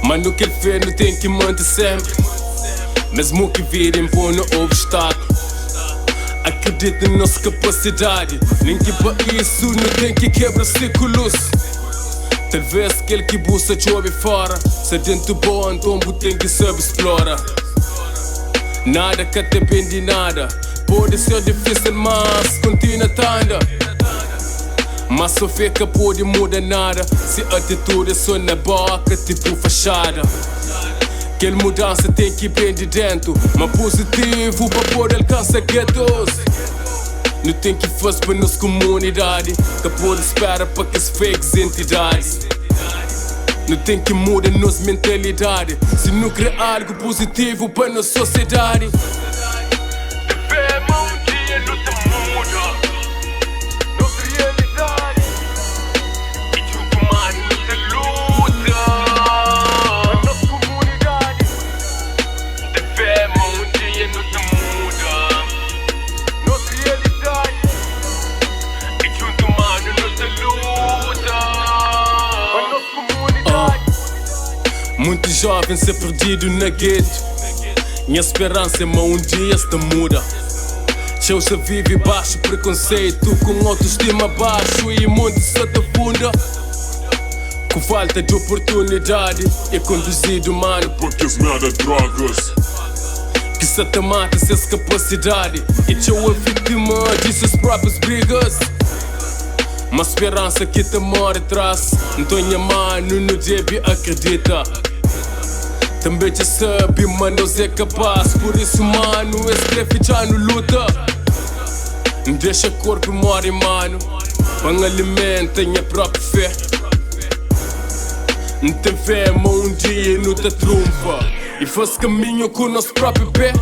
Mas no que ele fez não tem que manter sempre. Mesmo que virem por no obstáculo, acredito na nossa capacidade. Nem que para isso não tem que quebrar ciclos. Talvez aquele que busca chove fora. Se dentro bom, então tem que saber explorar. Nada que depende de nada. Pode ser difícil, mas continua tanda. Mas só fica pode mudar nada. Se a atitude só na boca, tipo fachada. Aquela mudança tem que vir de dentro, mas positivo para poder alcançar guetos. Não tem que fazer para nossa comunidade, que pode esperar para que as fakes entidades. Não tem que mudar nossa mentalidade, se não criar algo positivo para nossa sociedade. Devemos dia não te muda nossa realidade. E junto mais não te luta a nossa comunidade. Devemos dia não te muda nossa realidade. E junto mais não te luta a nossa comunidade. Muitos jovens se perdido na gueto. Minha esperança é que um dia se muda. Cheio se vive baixo preconceito, com autoestima baixo e mundo se afunda. Com falta de oportunidade é conduzido, mano, porque as nada drogas. que se te mata sem capacidade. E cheio a vítima de suas próprias brigas. Uma esperança que te mora atrás. Então minha mano não deve acreditar. Também te sabe, mas não é capaz. Por isso, mano, escreve já no luta. Não deixa corpo morrer, mano. Para alimentar minha própria fé. Não tem fé, mas um dia não te trunfa. E faz caminho com o nosso próprio pé.